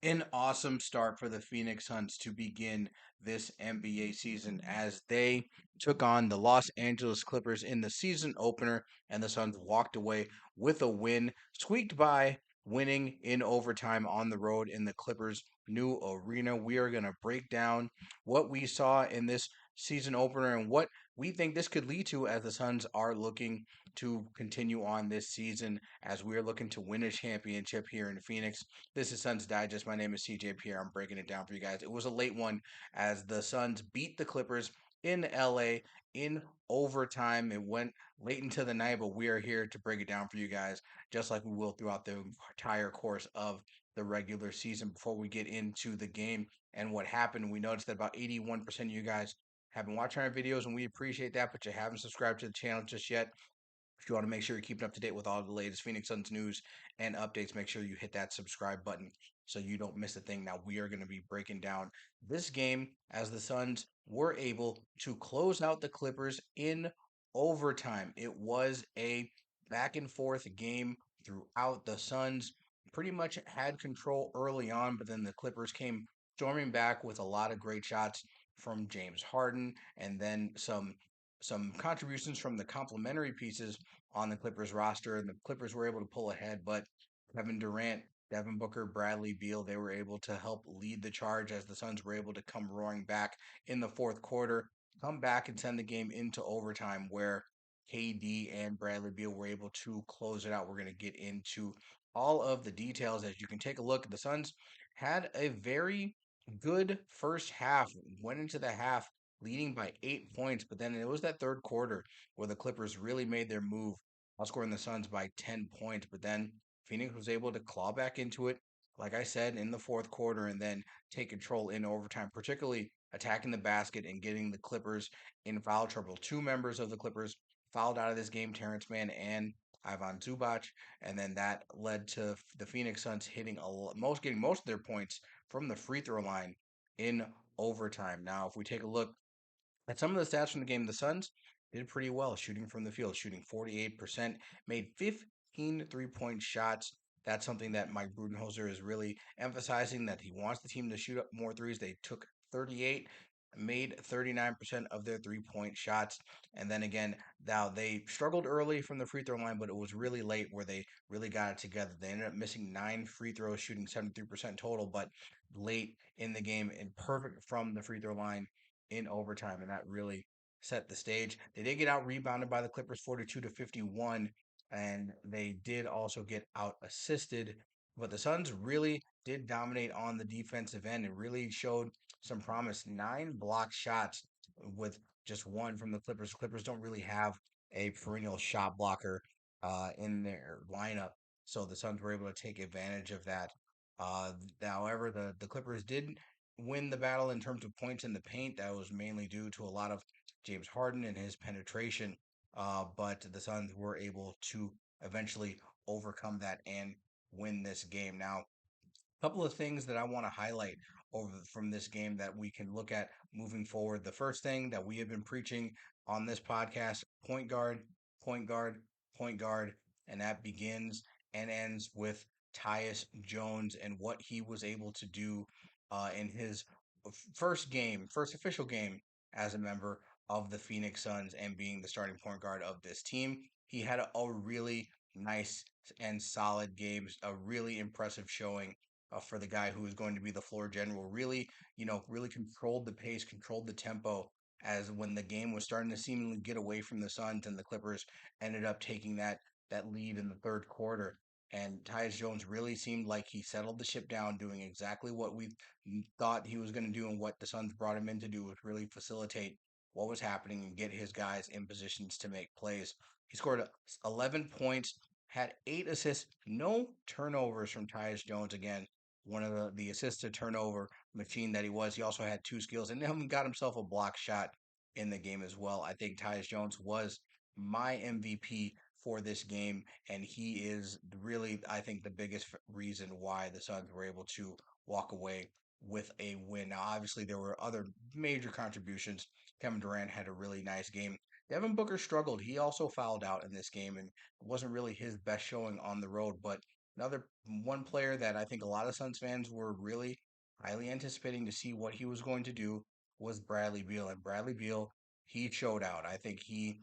An awesome start for the Phoenix Suns to begin this NBA season as they took on the Los Angeles Clippers in the season opener, and the Suns walked away with a win, squeaked by winning in overtime on the road in the Clippers' new arena. We are going to break down what we saw in this season opener and what we think this could lead to as the Suns are looking to continue on this season as we are looking to win a championship here in Phoenix. This is Suns Digest. My name is CJ Pierre. I'm breaking it down for you guys. It was a late one as the Suns beat the Clippers in LA in overtime. It went late into the night, but we are here to break it down for you guys, just like we will throughout the entire course of the regular season. Before we get into the game and what happened, we noticed that about 81% of you guys have been watching our videos, and we appreciate that, but you haven't subscribed to the channel just yet. If you want to make sure you're keeping up to date with all the latest Phoenix Suns news and updates, make sure you hit that subscribe button so you don't miss a thing. Now, we are going to be breaking down this game as the Suns were able to close out the Clippers in overtime. It was a back and forth game throughout. The Suns pretty much had control early on, but then the Clippers came storming back with a lot of great shots from James Harden and then some contributions from the complementary pieces on the Clippers roster, and the Clippers were able to pull ahead. But Kevin Durant, Devin Booker, Bradley Beal, they were able to help lead the charge as the Suns were able to come roaring back in the fourth quarter, come back and send the game into overtime where KD and Bradley Beal were able to close it out. We're going to get into all of the details as you can take a look. The Suns had a very good first half, went into the half leading by 8 points. But then it was that third quarter where the Clippers really made their move, outscoring the Suns by 10 points. But then Phoenix was able to claw back into it, like I said, in the fourth quarter and then take control in overtime, particularly attacking the basket and getting the Clippers in foul trouble. Two members of the Clippers fouled out of this game, Terrence Mann and Ivan Zubac, and then that led to the Phoenix Suns getting most of their points from the free throw line in overtime. Now, if we take a look at some of the stats from the game, the Suns did pretty well shooting from the field, shooting 48%, made 15 3-point shots. That's something that Mike Budenholzer is really emphasizing that he wants the team to shoot up more threes. They took 38, made 39% of their 3-point shots. And then again, now they struggled early from the free throw line, but it was really late where they really got it together. They ended up missing 9 free throws, shooting 73% total, but late in the game and perfect from the free throw line in overtime, and that really set the stage. They did get out rebounded by the Clippers 42-51, and they did also get out assisted. But the Suns really did dominate on the defensive end and really showed some promise. 9 blocked shots with just one from the Clippers. Clippers don't really have a perennial shot blocker in their lineup, so the Suns were able to take advantage of that. Uh, However, the Clippers did win the battle in terms of points in the paint. That was mainly due to a lot of James Harden and his penetration. But the Suns were able to eventually overcome that and win this game. Now, a couple of things that I want to highlight over from this game that we can look at moving forward. The first thing that we have been preaching on this podcast: point guard, point guard, point guard, and that begins and ends with Tyus Jones and what he was able to do in his first official game as a member of the Phoenix Suns and being the starting point guard of this team. He had a really nice and solid game, a really impressive showing for the guy who is going to be the floor general. Really, really controlled the pace, controlled the tempo. As when the game was starting to seemingly get away from the Suns and the Clippers ended up taking that lead in the third quarter. And Tyus Jones really seemed like he settled the ship down, doing exactly what we thought he was going to do and what the Suns brought him in to do was really facilitate what was happening and get his guys in positions to make plays. He scored 11 points, had 8 assists, no turnovers from Tyus Jones again. One of the assist to turnover machine that he was. He also had 2 steals and then got himself a block shot in the game as well. I think Tyus Jones was my MVP for this game, and he is really, I think, the biggest reason why the Suns were able to walk away with a win. Now, obviously, there were other major contributions. Kevin Durant had a really nice game. Devin Booker struggled. He also fouled out in this game, and it wasn't really his best showing on the road, but another one player that I think a lot of Suns fans were really highly anticipating to see what he was going to do was Bradley Beal. And Bradley Beal, he showed out. I think he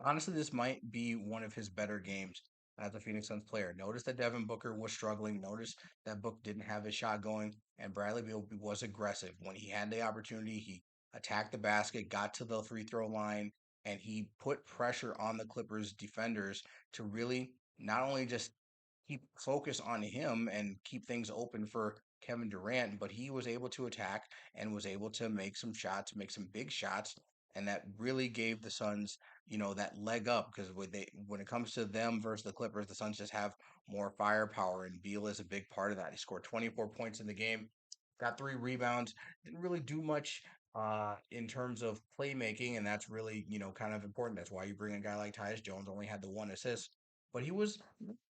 honestly, this might be one of his better games as a Phoenix Suns player. Notice that Devin Booker was struggling. Notice that Book didn't have his shot going, and Bradley Beal was aggressive. When he had the opportunity, he attacked the basket, got to the free throw line, and he put pressure on the Clippers defenders to really not only just keep focus on him and keep things open for Kevin Durant, but he was able to attack and was able to make some shots, make some big shots, and that really gave the Suns, that leg up because when it comes to them versus the Clippers, the Suns just have more firepower, and Beal is a big part of that. He scored 24 points in the game, got 3 rebounds, didn't really do much in terms of playmaking, and that's really, kind of important. That's why you bring a guy like Tyus Jones, only had the one assist, but he was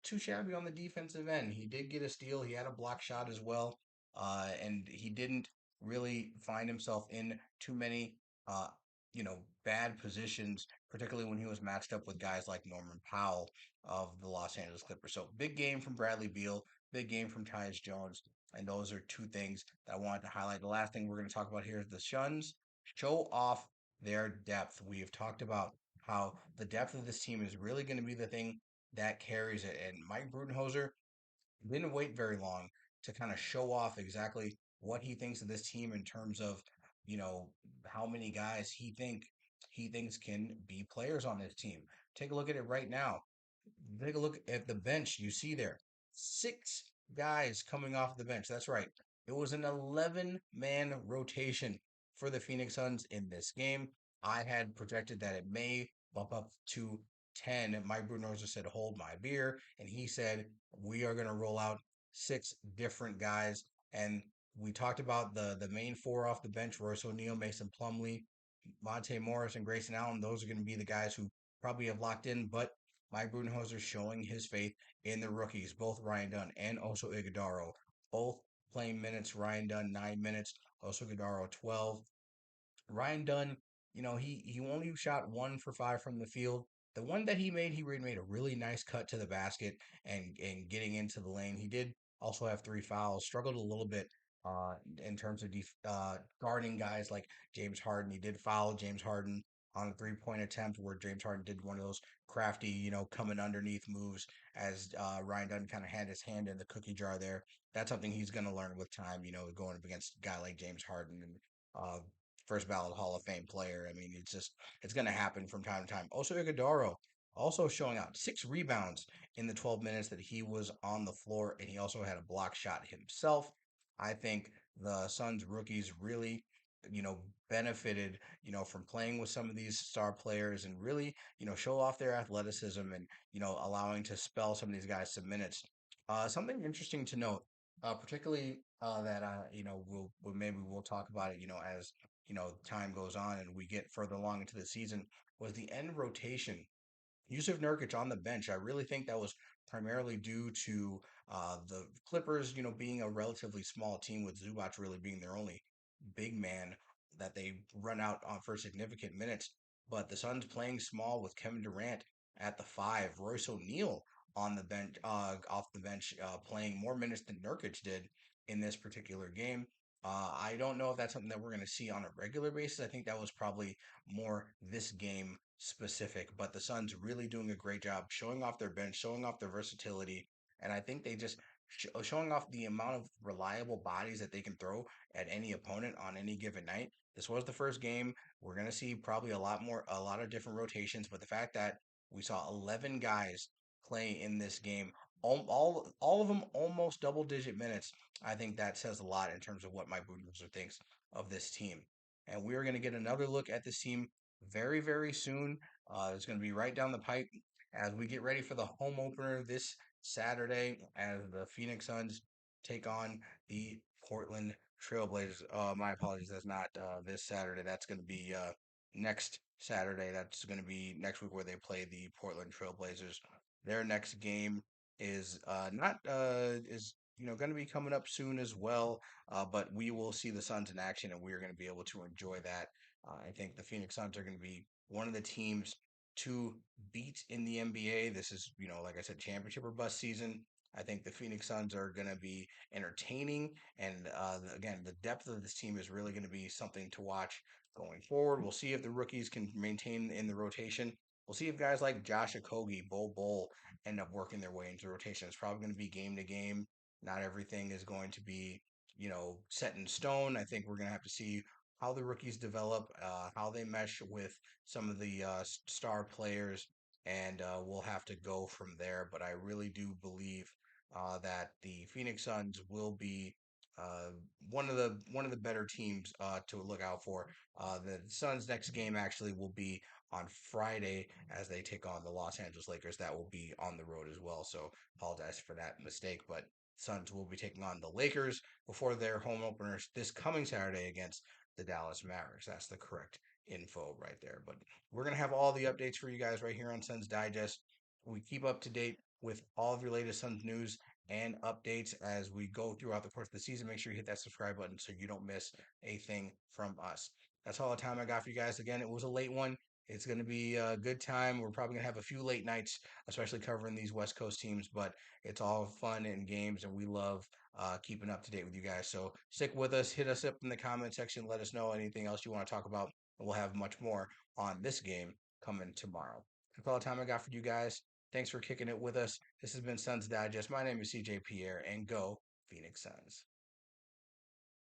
too shabby on the defensive end. He did get a steal. He had a block shot as well, and he didn't really find himself in too many, uh, bad positions, particularly when he was matched up with guys like Norman Powell of the Los Angeles Clippers. So big game from Bradley Beal, big game from Tyus Jones, and those are two things that I wanted to highlight. The last thing we're going to talk about here is the Suns show off their depth. We have talked about how the depth of this team is really going to be the thing that carries it. And Mike Budenholzer didn't wait very long to kind of show off exactly what he thinks of this team in terms of, you know, how many guys he thinks can be players on this team. Take a look at it right now. Take a look at the bench. You see there 6 guys coming off the bench. That's right. It was an 11-man rotation for the Phoenix Suns in this game. I had projected that it may bump up to 10. Mike Budenholzer said, hold my beer. And he said, we are going to roll out 6 different guys. And we talked about the main 4 off the bench, Royce O'Neal, Mason Plumlee, Monte Morris, and Grayson Allen. Those are going to be the guys who probably have locked in. But Mike Budenholzer showing his faith in the rookies, both Ryan Dunn and also Iguodaro, both playing minutes. Ryan Dunn 9 minutes, also Iguodaro 12. Ryan Dunn, he only shot 1 for 5 from the field. The one that he made a really nice cut to the basket and getting into the lane. He did also have 3 fouls. Struggled a little bit in terms of guarding guys like James Harden. He did foul James Harden on a 3-point attempt where James Harden did one of those crafty, coming underneath moves as Ryan Dunn kind of had his hand in the cookie jar there. That's something he's going to learn with time, going up against a guy like James Harden and uh, first ballot Hall of Fame player. I mean, it's going to happen from time to time. Also, Iguodaro also showing out 6 rebounds in the 12 minutes that he was on the floor, and he also had a block shot himself. I think the Suns rookies really, benefited, from playing with some of these star players and really, show off their athleticism and, allowing to spell some of these guys some minutes. Something interesting to note, particularly that maybe we'll talk about it, as time goes on and we get further along into the season, was the end rotation. Yusuf Nurkic on the bench. I really think that was primarily due to the Clippers, being a relatively small team with Zubac really being their only big man that they run out on for significant minutes. But the Suns playing small with Kevin Durant at the 5, Royce O'Neal on the bench, off the bench, playing more minutes than Nurkic did in this particular game. I don't know if that's something that we're going to see on a regular basis. I think that was probably more this game specific, but the Suns really doing a great job showing off their bench, showing off their versatility, and I think they just showing off the amount of reliable bodies that they can throw at any opponent on any given night. This was the first game. We're going to see probably a lot of different rotations, but the fact that we saw 11 guys play in this game, all of them almost double-digit minutes, I think that says a lot in terms of what Mike Budenholzer thinks of this team. And we are going to get another look at this team very, very soon. It's going to be right down the pipe as we get ready for the home opener this Saturday as the Phoenix Suns take on the Portland Trailblazers. My apologies, that's not this Saturday. That's going to be next Saturday. That's going to be next week where they play the Portland Trailblazers. Their next game is not is going to be coming up soon as well. But we will see the Suns in action, and we are going to be able to enjoy that. I think the Phoenix Suns are going to be one of the teams to beat in the NBA. This is, like I said, championship or bust season. I think the Phoenix Suns are going to be entertaining. And again, the depth of this team is really going to be something to watch going forward. We'll see if the rookies can maintain in the rotation. We'll see if guys like Josh Okogie, Bull end up working their way into the rotation. It's probably going to be game to game. Not everything is going to be, set in stone. I think we're going to have to see how the rookies develop, how they mesh with some of the star players, and we'll have to go from there. But I really do believe that the Phoenix Suns will be uh, one of the better teams to look out for. The Suns' next game actually will be on Friday as they take on the Los Angeles Lakers. That will be on the road as well. So apologize for that mistake, but Suns will be taking on the Lakers before their home openers this coming Saturday against the Dallas Mavericks. That's the correct info right there. But we're gonna have all the updates for you guys right here on Suns Digest. We keep up to date with all of your latest Suns news and updates as we go throughout the course of the season. Make sure you hit that subscribe button so you don't miss a thing from us. That's all the time I got for you guys. Again, it was a late one. It's going to be a good time. We're probably going to have a few late nights, especially covering these West Coast teams, but it's all fun and games, and we love keeping up to date with you guys. So stick with us. Hit us up in the comment section. Let us know anything else you want to talk about, and we'll have much more on this game coming tomorrow. That's all the time I got for you guys. Thanks for kicking it with us. This has been Suns Digest. My name is CJ Pierre, and go Phoenix Suns.